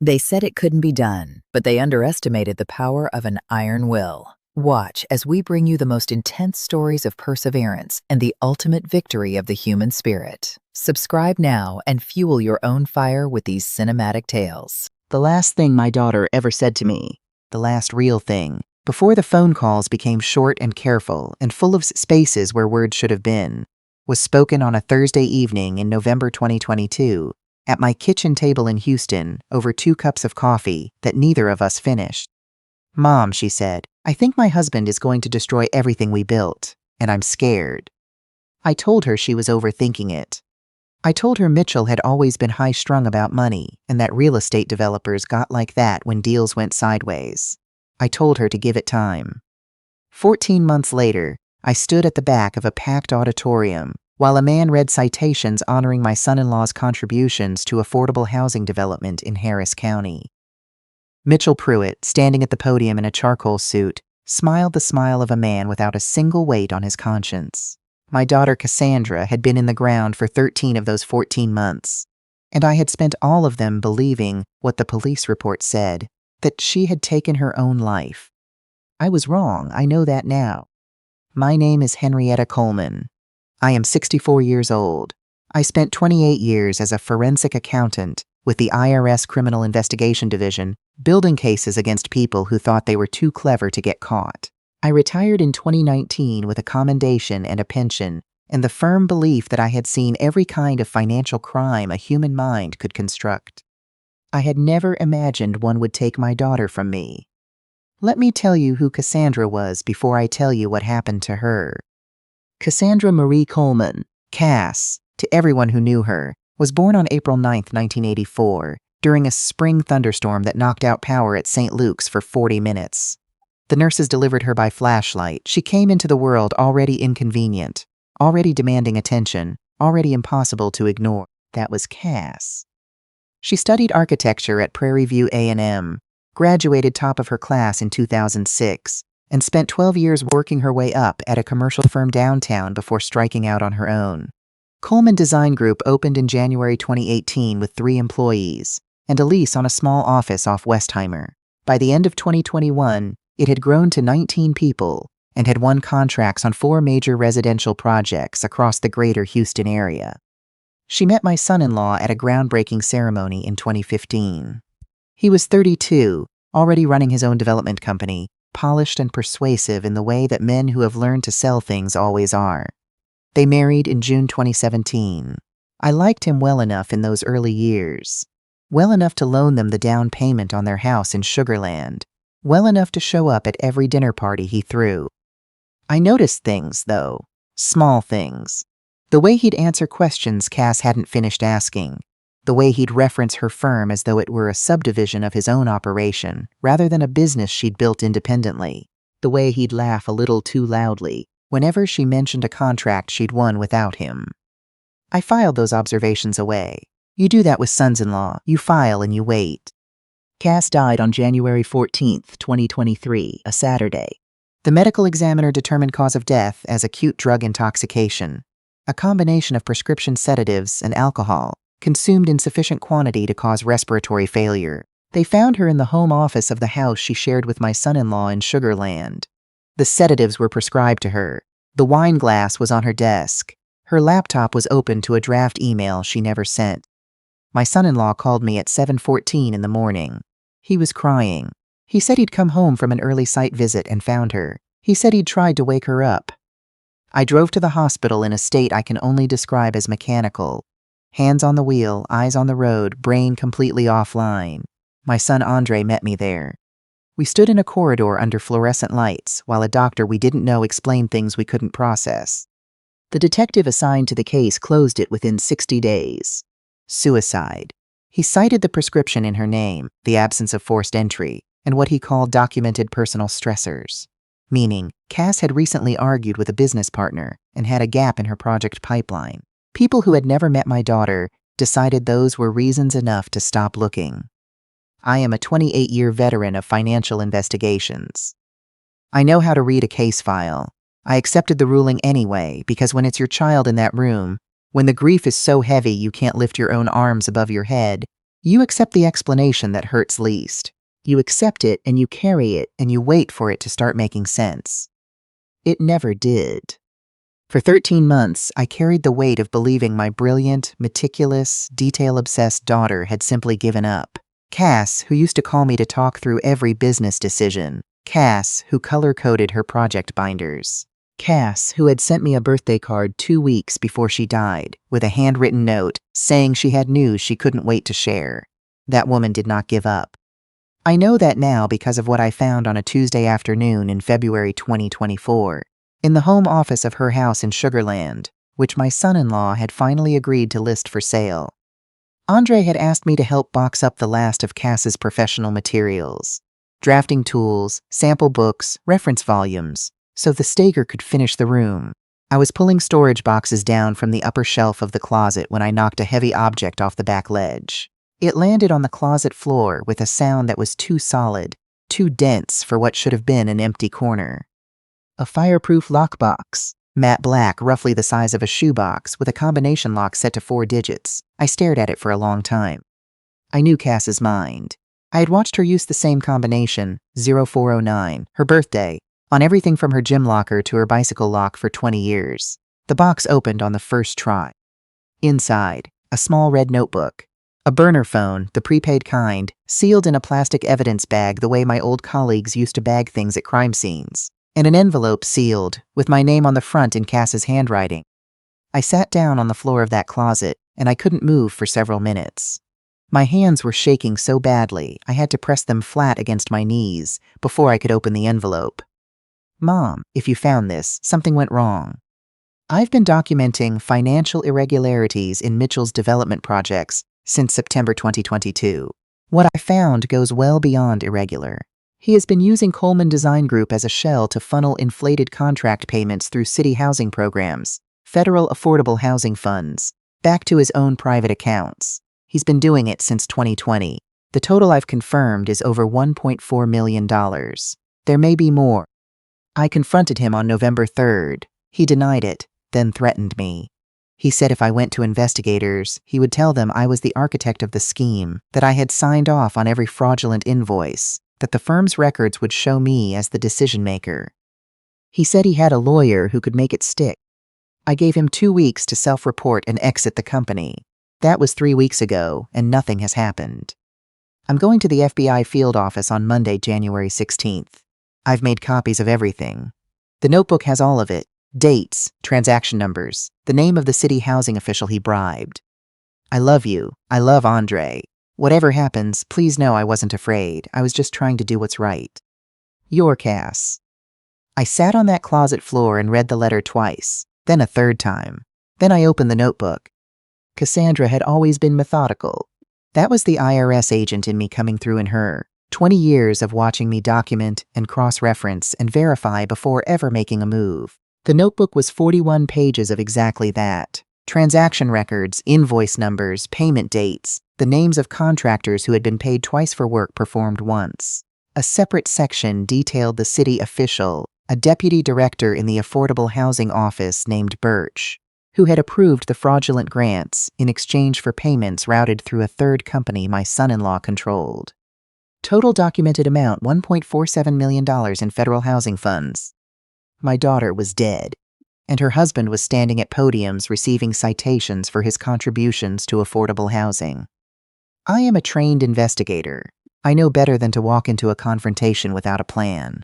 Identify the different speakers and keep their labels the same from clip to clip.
Speaker 1: They said it couldn't be done, but they underestimated the power of an iron will. Watch as we bring you the most intense stories of perseverance and the ultimate victory of the human spirit. Subscribe now and fuel your own fire with these cinematic tales.
Speaker 2: The last thing my daughter ever said to me, the last real thing, before the phone calls became short and careful and full of spaces where words should have been, was spoken on a Thursday evening in November 2022 at my kitchen table in Houston over 2 cups of coffee that neither of us finished. "Mom," she said, "I think my husband is going to destroy everything we built, and I'm scared." I told her she was overthinking it. I told her Mitchell had always been high-strung about money and that real estate developers got like that when deals went sideways. I told her to give it time. 14 months later, I stood at the back of a packed auditorium while a man read citations honoring my son-in-law's contributions to affordable housing development in Harris County. Mitchell Pruitt, standing at the podium in a charcoal suit, smiled the smile of a man without a single weight on his conscience. My daughter Cassandra had been in the ground for 13 of those 14 months, and I had spent all of them believing what the police report said, that she had taken her own life. I was wrong, I know that now. My name is Henrietta Coleman. I am 64 years old. I spent 28 years as a forensic accountant with the IRS Criminal Investigation Division, building cases against people who thought they were too clever to get caught. I retired in 2019 with a commendation and a pension, and the firm belief that I had seen every kind of financial crime a human mind could construct. I had never imagined one would take my daughter from me. Let me tell you who Cassandra was before I tell you what happened to her. Cassandra Marie Coleman, Cass, to everyone who knew her, was born on April 9, 1984, during a spring thunderstorm that knocked out power at St. Luke's for 40 minutes. The nurses delivered her by flashlight. She came into the world already inconvenient, already demanding attention, already impossible to ignore. That was Cass. She studied architecture at Prairie View A&M, graduated top of her class in 2006, and spent 12 years working her way up at a commercial firm downtown before striking out on her own. Coleman Design Group opened in January 2018 with 3 employees and a lease on a small office off Westheimer. By the end of 2021, it had grown to 19 people and had won contracts on 4 major residential projects across the greater Houston area. She met my son-in-law at a groundbreaking ceremony in 2015. He was 32, already running his own development company, polished and persuasive in the way that men who have learned to sell things always are. They married in June 2017. I liked him well enough in those early years. Well enough to loan them the down payment on their house in Sugar Land. Well enough to show up at every dinner party he threw. I noticed things, though. Small things. The way he'd answer questions Cass hadn't finished asking. The way he'd reference her firm as though it were a subdivision of his own operation, rather than a business she'd built independently. The way he'd laugh a little too loudly whenever she mentioned a contract she'd won without him. I filed those observations away. You do that with sons-in-law. You file and you wait. Cass died on January 14, 2023, a Saturday. The medical examiner determined cause of death as acute drug intoxication, a combination of prescription sedatives and alcohol, consumed in sufficient quantity to cause respiratory failure. They found her in the home office of the house she shared with my son-in-law in Sugar Land. The sedatives were prescribed to her. The wine glass was on her desk. Her laptop was open to a draft email she never sent. My son-in-law called me at 7:14 in the morning. He was crying. He said he'd come home from an early site visit and found her. He said he'd tried to wake her up. I drove to the hospital in a state I can only describe as mechanical. Hands on the wheel, eyes on the road, brain completely offline. My son Andre met me there. We stood in a corridor under fluorescent lights while a doctor we didn't know explained things we couldn't process. The detective assigned to the case closed it within 60 days. Suicide. He cited the prescription in her name, the absence of forced entry, and what he called documented personal stressors. Meaning, Cass had recently argued with a business partner and had a gap in her project pipeline. People who had never met my daughter decided those were reasons enough to stop looking. I am a 28-year veteran of financial investigations. I know how to read a case file. I accepted the ruling anyway because when it's your child in that room, when the grief is so heavy you can't lift your own arms above your head, You accept the explanation that hurts least. You accept it and you carry it and you wait for it to start making sense. It never did. For 13 months, I carried the weight of believing my brilliant, meticulous, detail-obsessed daughter had simply given up. Cass, who used to call me to talk through every business decision. Cass, who color-coded her project binders. Cass, who had sent me a birthday card 2 weeks before she died, with a handwritten note saying she had news she couldn't wait to share. That woman did not give up. I know that now because of what I found on a Tuesday afternoon in February 2024. In the home office of her house in Sugarland, which my son-in-law had finally agreed to list for sale. Andre had asked me to help box up the last of Cass's professional materials. Drafting tools, sample books, reference volumes, so the stager could finish the room. I was pulling storage boxes down from the upper shelf of the closet when I knocked a heavy object off the back ledge. It landed on the closet floor with a sound that was too solid, too dense for what should have been an empty corner. A fireproof lockbox, matte black, roughly the size of a shoebox, with a combination lock set to 4 digits. I stared at it for a long time. I knew Cass's mind. I had watched her use the same combination, 0409, her birthday, on everything from her gym locker to her bicycle lock for 20 years. The box opened on the first try. Inside, a small red notebook. A burner phone, the prepaid kind, sealed in a plastic evidence bag the way my old colleagues used to bag things at crime scenes. And an envelope sealed, with my name on the front in Cass's handwriting. I sat down on the floor of that closet, and I couldn't move for several minutes. My hands were shaking so badly, I had to press them flat against my knees before I could open the envelope. Mom, if you found this, something went wrong. I've been documenting financial irregularities in Mitchell's development projects since September 2022. What I found goes well beyond irregular. He has been using Coleman Design Group as a shell to funnel inflated contract payments through city housing programs, federal affordable housing funds, back to his own private accounts. He's been doing it since 2020. The total I've confirmed is over $1.4 million. There may be more. I confronted him on November 3rd. He denied it, then threatened me. He said if I went to investigators, he would tell them I was the architect of the scheme, that I had signed off on every fraudulent invoice, that the firm's records would show me as the decision-maker. He said he had a lawyer who could make it stick. I gave him 2 weeks to self-report and exit the company. That was 3 weeks ago, and nothing has happened. I'm going to the FBI field office on Monday, January 16th. I've made copies of everything. The notebook has all of it. Dates, transaction numbers, the name of the city housing official he bribed. I love you. I love Andre. Whatever happens, please know I wasn't afraid. I was just trying to do what's right. Your Cass. I sat on that closet floor and read the letter twice, then a third time. Then I opened the notebook. Cassandra had always been methodical. That was the IRS agent in me coming through in her. 20 years of watching me document and cross-reference and verify before ever making a move. The notebook was 41 pages of exactly that. Transaction records, invoice numbers, payment dates, the names of contractors who had been paid twice for work performed once. A separate section detailed the city official, a deputy director in the Affordable Housing Office named Birch, who had approved the fraudulent grants in exchange for payments routed through a third company my son-in-law controlled. Total documented amount $1.47 million in federal housing funds. My daughter was dead, and her husband was standing at podiums receiving citations for his contributions to affordable housing. I am a trained investigator. I know better than to walk into a confrontation without a plan.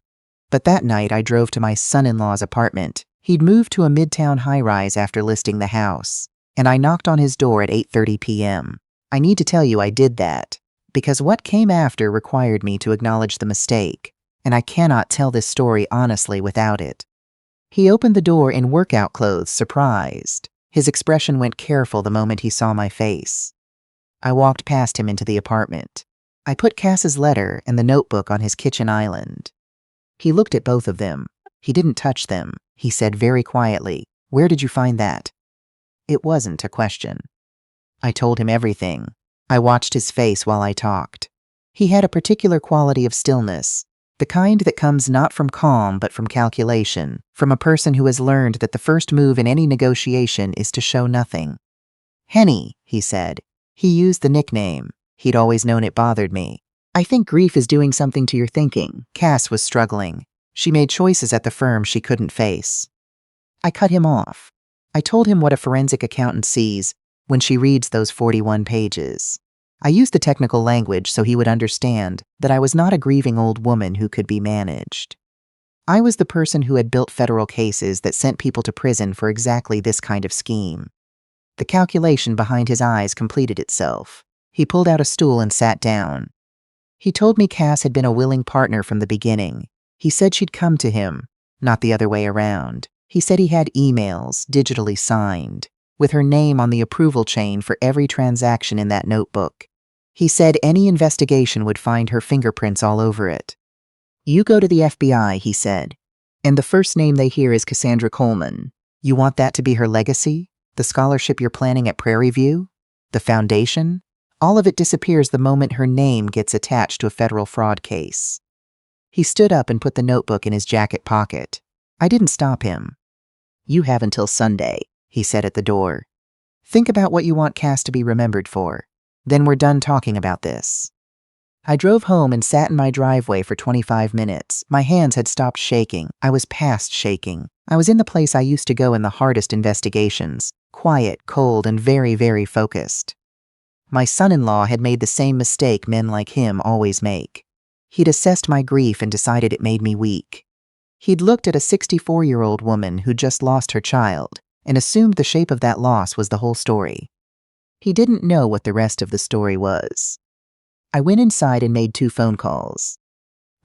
Speaker 2: But that night I drove to my son-in-law's apartment. He'd moved to a midtown high-rise after listing the house, and I knocked on his door at 8:30 p.m. I need to tell you I did that, because what came after required me to acknowledge the mistake, and I cannot tell this story honestly without it. He opened the door in workout clothes, surprised. His expression went careful the moment he saw my face. I walked past him into the apartment. I put Cass's letter and the notebook on his kitchen island. He looked at both of them. He didn't touch them. He said very quietly, "Where did you find that?" It wasn't a question. I told him everything. I watched his face while I talked. He had a particular quality of stillness, the kind that comes not from calm but from calculation, from a person who has learned that the first move in any negotiation is to show nothing. "Henny," he said. He used the nickname. He'd always known it bothered me. I think grief is doing something to your thinking. Cass was struggling. She made choices at the firm she couldn't face. I cut him off. I told him what a forensic accountant sees when she reads those 41 pages. I used the technical language so he would understand that I was not a grieving old woman who could be managed. I was the person who had built federal cases that sent people to prison for exactly this kind of scheme. The calculation behind his eyes completed itself. He pulled out a stool and sat down. He told me Cass had been a willing partner from the beginning. He said she'd come to him, not the other way around. He said he had emails, digitally signed, with her name on the approval chain for every transaction in that notebook. He said any investigation would find her fingerprints all over it. You go to the FBI, he said, and the first name they hear is Cassandra Coleman. You want that to be her legacy? The scholarship you're planning at Prairie View? The foundation? All of it disappears the moment her name gets attached to a federal fraud case. He stood up and put the notebook in his jacket pocket. I didn't stop him. You have until Sunday, he said at the door. Think about what you want Cass to be remembered for. Then we're done talking about this. I drove home and sat in my driveway for 25 minutes. My hands had stopped shaking. I was past shaking. I was in the place I used to go in the hardest investigations. Quiet, cold, and very, very focused. My son-in-law had made the same mistake men like him always make. He'd assessed my grief and decided it made me weak. He'd looked at a 64-year-old woman who'd just lost her child and assumed the shape of that loss was the whole story. He didn't know what the rest of the story was. I went inside and made 2 phone calls.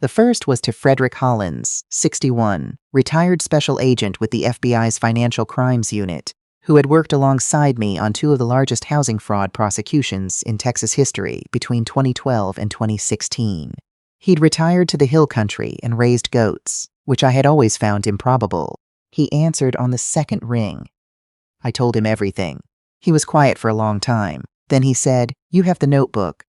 Speaker 2: The first was to Frederick Hollins, 61, retired special agent with the FBI's Financial Crimes Unit, who had worked alongside me on 2 of the largest housing fraud prosecutions in Texas history between 2012 and 2016. He'd retired to the hill country and raised goats, which I had always found improbable. He answered on the second ring. I told him everything. He was quiet for a long time. Then he said, "You have the notebook."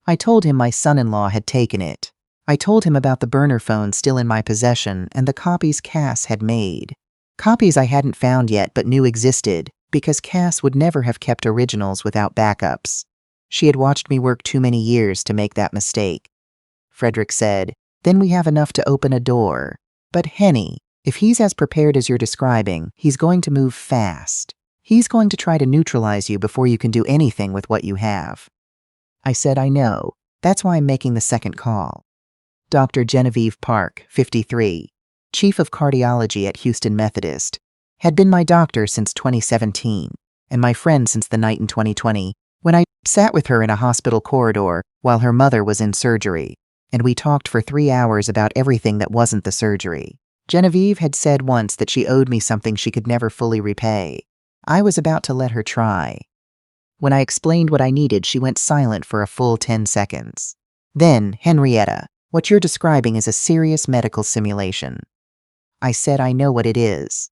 Speaker 2: I told him my son-in-law had taken it. I told him about the burner phone still in my possession and the copies Cass had made. Copies I hadn't found yet but knew existed, because Cass would never have kept originals without backups. She had watched me work too many years to make that mistake. Frederick said, "Then we have enough to open a door. But Henny, if he's as prepared as you're describing, he's going to move fast. He's going to try to neutralize you before you can do anything with what you have." I said, "I know. That's why I'm making the second call." Dr. Genevieve Park, 53, chief of cardiology at Houston Methodist, had been my doctor since 2017 and my friend since the night in 2020 when I sat with her in a hospital corridor while her mother was in surgery, and we talked for 3 hours about everything that wasn't the surgery. Genevieve had said once that she owed me something she could never fully repay. I was about to let her try. When I explained what I needed, she went silent for a full 10 seconds. Then, "Henrietta, what you're describing is a serious medical simulation." I said, "I know what it is."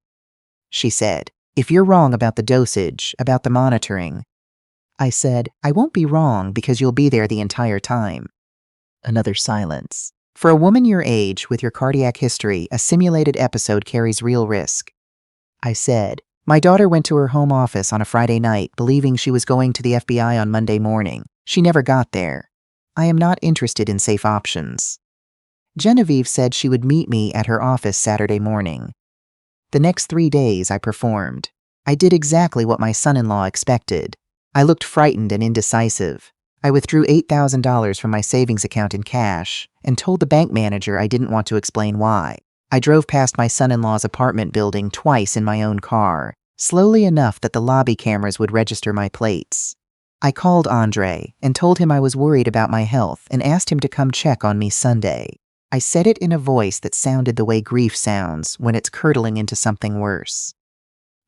Speaker 2: She said, "If you're wrong about the dosage, about the monitoring." I said, "I won't be wrong because you'll be there the entire time." Another silence. For a woman your age, with your cardiac history, a simulated episode carries real risk. I said, "My daughter went to her home office on a Friday night, believing she was going to the FBI on Monday morning. She never got there. I am not interested in safe options." Genevieve said she would meet me at her office Saturday morning. The next 3 days I performed. I did exactly what my son-in-law expected. I looked frightened and indecisive. I withdrew $8,000 from my savings account in cash and told the bank manager I didn't want to explain why. I drove past my son-in-law's apartment building twice in my own car, slowly enough that the lobby cameras would register my plates. I called Andre and told him I was worried about my health and asked him to come check on me Sunday. I said it in a voice that sounded the way grief sounds when it's curdling into something worse.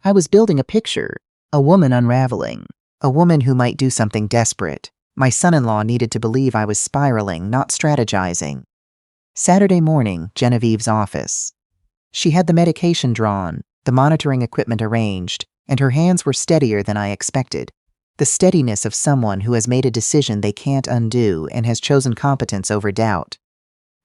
Speaker 2: I was building a picture, a woman unraveling, a woman who might do something desperate. My son-in-law needed to believe I was spiraling, not strategizing. Saturday morning, Genevieve's office. She had the medication drawn, the monitoring equipment arranged, and her hands were steadier than I expected. The steadiness of someone who has made a decision they can't undo and has chosen competence over doubt.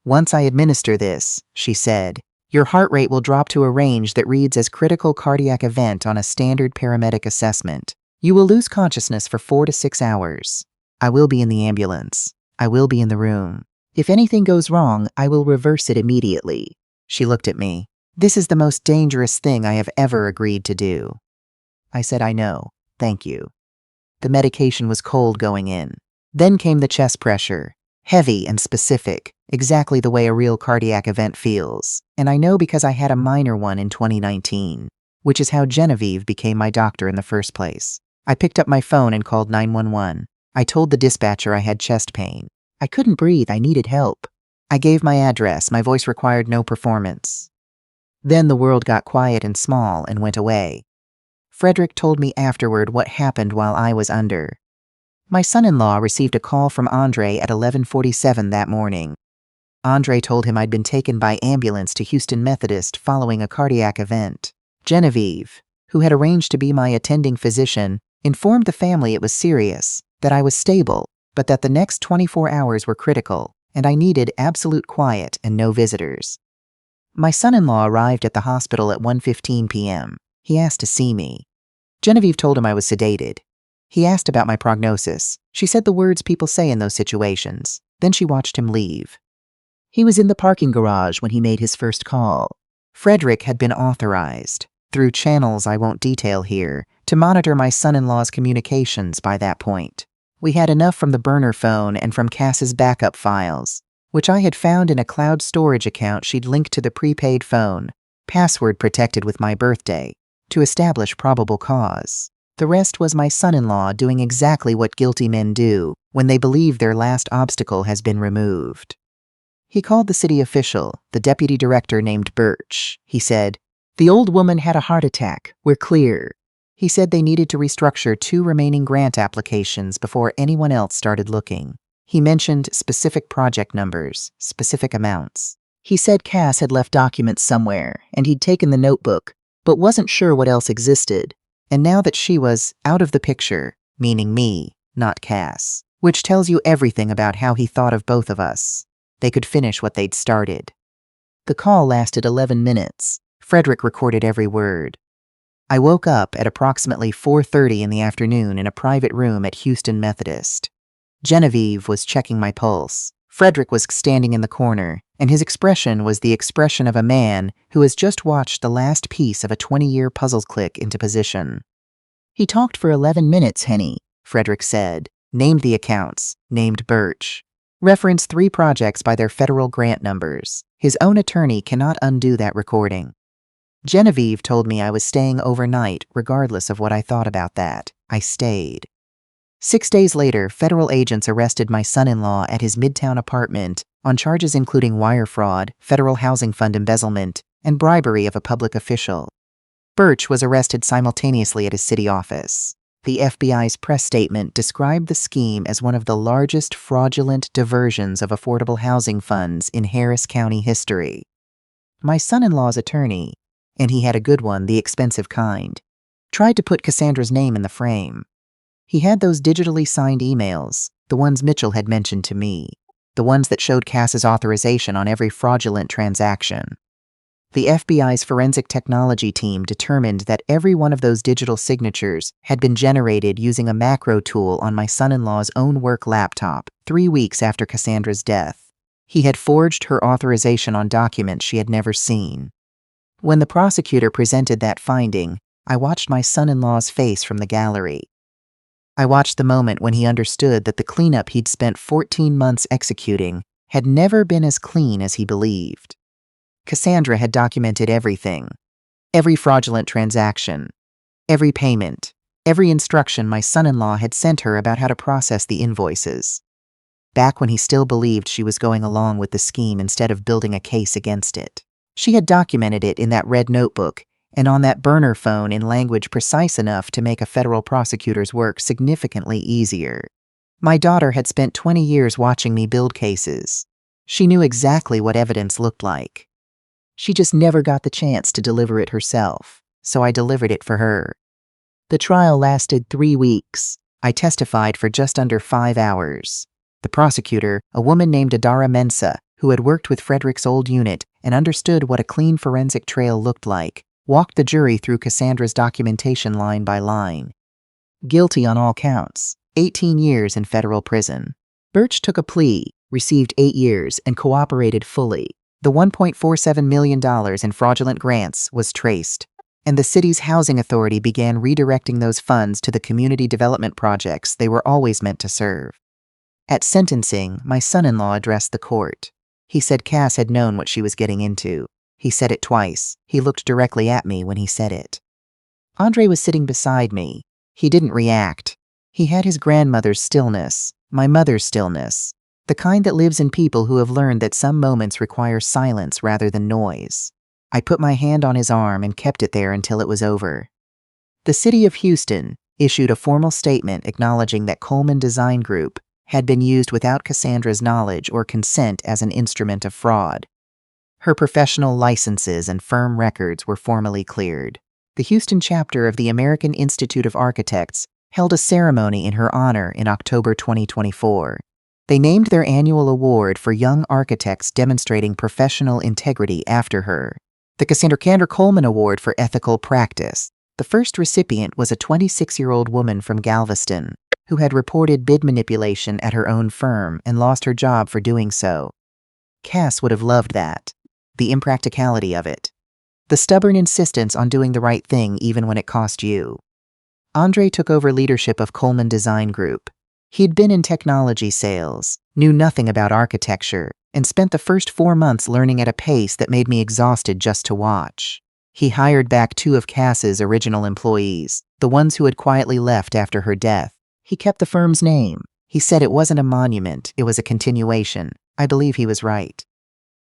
Speaker 2: "Once I administer this," she said, "your heart rate will drop to a range that reads as critical cardiac event on a standard paramedic assessment. You will lose consciousness for 4 to 6 hours. I will be in the ambulance. I will be in the room. If anything goes wrong, I will reverse it immediately. She looked at me. This is the most dangerous thing I have ever agreed to do. I said, I know. Thank you. The medication was cold going in. Then came the chest pressure. Heavy and specific, exactly the way a real cardiac event feels. And I know because I had a minor one in 2019, which is how Genevieve became my doctor in the first place. I picked up my phone and called 911. I told the dispatcher I had chest pain. I couldn't breathe. I needed help. I gave my address. My voice required no performance. Then the world got quiet and small and went away. Frederick told me afterward what happened while I was under. My son-in-law received a call from Andre at 11:47 that morning. Andre told him I'd been taken by ambulance to Houston Methodist following a cardiac event. Genevieve, who had arranged to be my attending physician, informed the family it was serious, that I was stable, but that the next 24 hours were critical, and I needed absolute quiet and no visitors. My son-in-law arrived at the hospital at 1:15 p.m. He asked to see me. Genevieve told him I was sedated. He asked about my prognosis. She said the words people say in those situations. Then she watched him leave. He was in the parking garage when he made his first call. Frederick had been authorized, through channels I won't detail here, to monitor my son-in-law's communications by that point. We had enough from the burner phone and from Cass's backup files, which I had found in a cloud storage account she'd linked to the prepaid phone, password protected with my birthday, to establish probable cause. The rest was my son-in-law doing exactly what guilty men do when they believe their last obstacle has been removed. He called the city official, the deputy director named Birch. He said, "The old woman had a heart attack. We're clear." He said they needed to restructure 2 remaining grant applications before anyone else started looking. He mentioned specific project numbers, specific amounts. He said Cass had left documents somewhere, and he'd taken the notebook, but wasn't sure what else existed. And now that she was out of the picture, meaning me, not Cass, which tells you everything about how he thought of both of us, they could finish what they'd started. The call lasted 11 minutes. Frederick recorded every word. I woke up at approximately 4:30 in the afternoon in a private room at Houston Methodist. Genevieve was checking my pulse. Frederick was standing in the corner, and his expression was the expression of a man who has just watched the last piece of a 20-year puzzle click into position. He talked for 11 minutes, Henny, Frederick said, named the accounts, named Birch, referenced 3 projects by their federal grant numbers. His own attorney cannot undo that recording. Genevieve told me I was staying overnight regardless of what I thought about that. I stayed. 6 days later, federal agents arrested my son-in-law at his Midtown apartment on charges including wire fraud, federal housing fund embezzlement, and bribery of a public official. Birch was arrested simultaneously at his city office. The FBI's press statement described the scheme as one of the largest fraudulent diversions of affordable housing funds in Harris County history. My son-in-law's attorney, and he had a good one, the expensive kind, tried to put Cassandra's name in the frame. He had those digitally signed emails, the ones Mitchell had mentioned to me, the ones that showed Cass's authorization on every fraudulent transaction. The FBI's forensic technology team determined that every one of those digital signatures had been generated using a macro tool on my son-in-law's own work laptop 3 weeks after Cassandra's death. He had forged her authorization on documents she had never seen. When the prosecutor presented that finding, I watched my son-in-law's face from the gallery. I watched the moment when he understood that the cleanup he'd spent 14 months executing had never been as clean as he believed. Cassandra had documented everything, every fraudulent transaction, every payment, every instruction my son-in-law had sent her about how to process the invoices. Back when he still believed she was going along with the scheme instead of building a case against it. She had documented it in that red notebook and on that burner phone in language precise enough to make a federal prosecutor's work significantly easier. My daughter had spent 20 years watching me build cases. She knew exactly what evidence looked like. She just never got the chance to deliver it herself, so I delivered it for her. The trial lasted 3 weeks. I testified for just under 5 hours. The prosecutor, a woman named Adara Mensah, who had worked with Frederick's old unit and understood what a clean forensic trail looked like, walked the jury through Cassandra's documentation line by line. Guilty on all counts. 18 years in federal prison. Birch took a plea, received 8 years, and cooperated fully. The $1.47 million in fraudulent grants was traced, and the city's housing authority began redirecting those funds to the community development projects they were always meant to serve. At sentencing, my son-in-law addressed the court. He said Cass had known what she was getting into. He said it twice. He looked directly at me when he said it. Andre was sitting beside me. He didn't react. He had his grandmother's stillness, my mother's stillness, the kind that lives in people who have learned that some moments require silence rather than noise. I put my hand on his arm and kept it there until it was over. The city of Houston issued a formal statement acknowledging that Coleman Design Group had been used without Cassandra's knowledge or consent as an instrument of fraud. Her professional licenses and firm records were formally cleared. The Houston chapter of the American Institute of Architects held a ceremony in her honor in October 2024. They named their annual award for young architects demonstrating professional integrity after her, the Cassandra Coleman Award for Ethical Practice. The first recipient was a 26-year-old woman from Galveston who had reported bid manipulation at her own firm and lost her job for doing so. Cass would have loved that. The impracticality of it. The stubborn insistence on doing the right thing even when it cost you. Andre took over leadership of Coleman Design Group. He'd been in technology sales, knew nothing about architecture, and spent the first 4 months learning at a pace that made me exhausted just to watch. He hired back 2 of Cass's original employees, the ones who had quietly left after her death. He kept the firm's name. He said it wasn't a monument, it was a continuation. I believe he was right.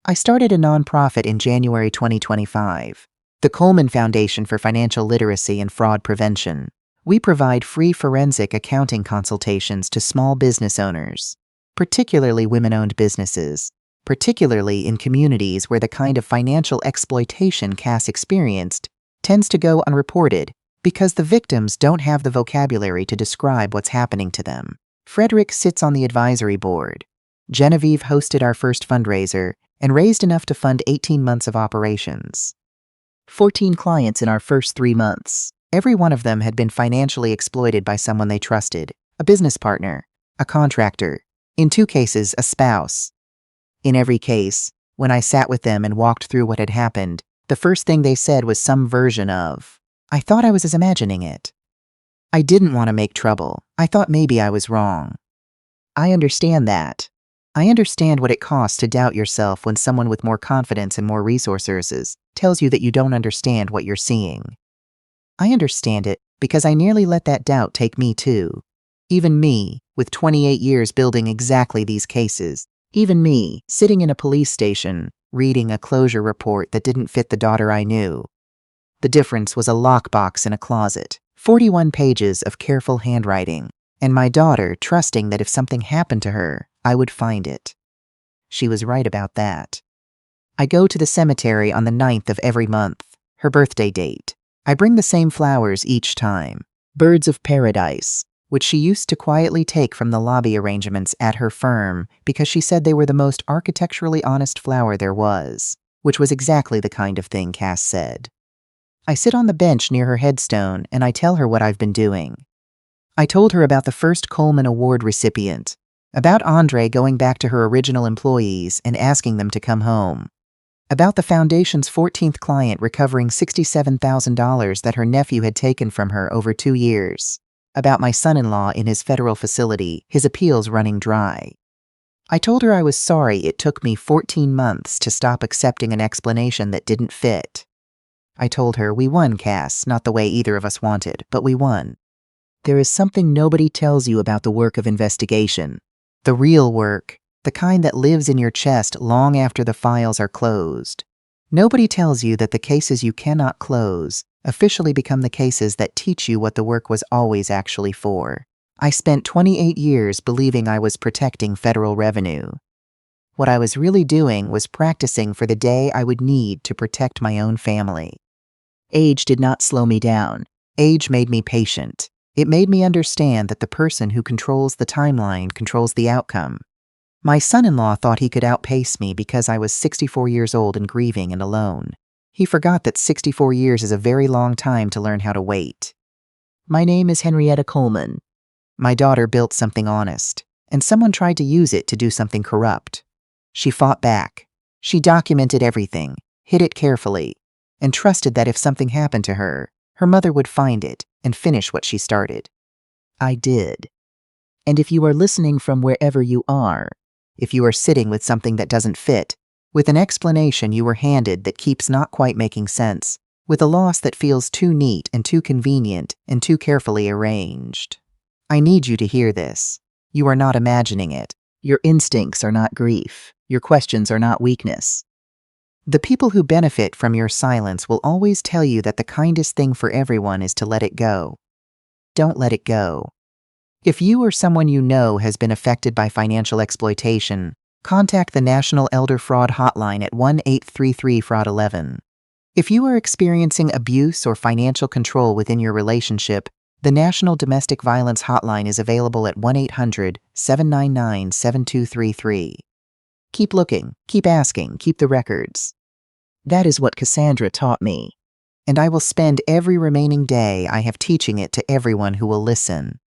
Speaker 2: I started a nonprofit in January 2025, the Coleman Foundation for Financial Literacy and Fraud Prevention. We provide free forensic accounting consultations to small business owners, particularly women-owned businesses, particularly in communities where the kind of financial exploitation Cass experienced tends to go unreported because the victims don't have the vocabulary to describe what's happening to them. Frederick sits on the advisory board. Genevieve hosted our first fundraiser and raised enough to fund 18 months of operations. 14 clients in our first 3 months. Every one of them had been financially exploited by someone they trusted, a business partner, a contractor, in 2 cases, a spouse. In every case, when I sat with them and walked through what had happened, the first thing they said was some version of, "I thought I was imagining it. I didn't want to make trouble. I thought maybe I was wrong." I understand that. I understand what it costs to doubt yourself when someone with more confidence and more resources tells you that you don't understand what you're seeing. I understand it because I nearly let that doubt take me too. Even me, with 28 years building exactly these cases. Even me, sitting in a police station, reading a closure report that didn't fit the daughter I knew. The difference was a lockbox in a closet, 41 pages of careful handwriting, and my daughter trusting that if something happened to her, I would find it. She was right about that. I go to the cemetery on the 9th of every month, her birthday date. I bring the same flowers each time, birds of paradise, which she used to quietly take from the lobby arrangements at her firm because she said they were the most architecturally honest flower there was, which was exactly the kind of thing Cass said. I sit on the bench near her headstone and I tell her what I've been doing. I told her about the first Coleman Award recipient, about Andre going back to her original employees and asking them to come home, about the foundation's 14th client recovering $67,000 that her nephew had taken from her over 2 years, about my son-in-law in his federal facility, his appeals running dry. I told her I was sorry it took me 14 months to stop accepting an explanation that didn't fit. I told her we won, Cass, not the way either of us wanted, but we won. There is something nobody tells you about the work of investigation. The real work, the kind that lives in your chest long after the files are closed. Nobody tells you that the cases you cannot close officially become the cases that teach you what the work was always actually for. I spent 28 years believing I was protecting federal revenue. What I was really doing was practicing for the day I would need to protect my own family. Age did not slow me down. Age made me patient. It made me understand that the person who controls the timeline controls the outcome. My son-in-law thought he could outpace me because I was 64 years old and grieving and alone. He forgot that 64 years is a very long time to learn how to wait. My name is Henrietta Coleman. My daughter built something honest, and someone tried to use it to do something corrupt. She fought back. She documented everything, hid it carefully, and trusted that if something happened to her, her mother would find it and finish what she started. I did. And if you are listening from wherever you are, if you are sitting with something that doesn't fit, with an explanation you were handed that keeps not quite making sense, with a loss that feels too neat and too convenient and too carefully arranged, I need you to hear this. You are not imagining it. Your instincts are not grief. Your questions are not weakness. The people who benefit from your silence will always tell you that the kindest thing for everyone is to let it go. Don't let it go. If you or someone you know has been affected by financial exploitation, contact the National Elder Fraud Hotline at 1-833-FRAUD-11. If you are experiencing abuse or financial control within your relationship, the National Domestic Violence Hotline is available at 1-800-799-7233. Keep looking, keep asking, keep the records. That is what Cassandra taught me, and I will spend every remaining day I have teaching it to everyone who will listen.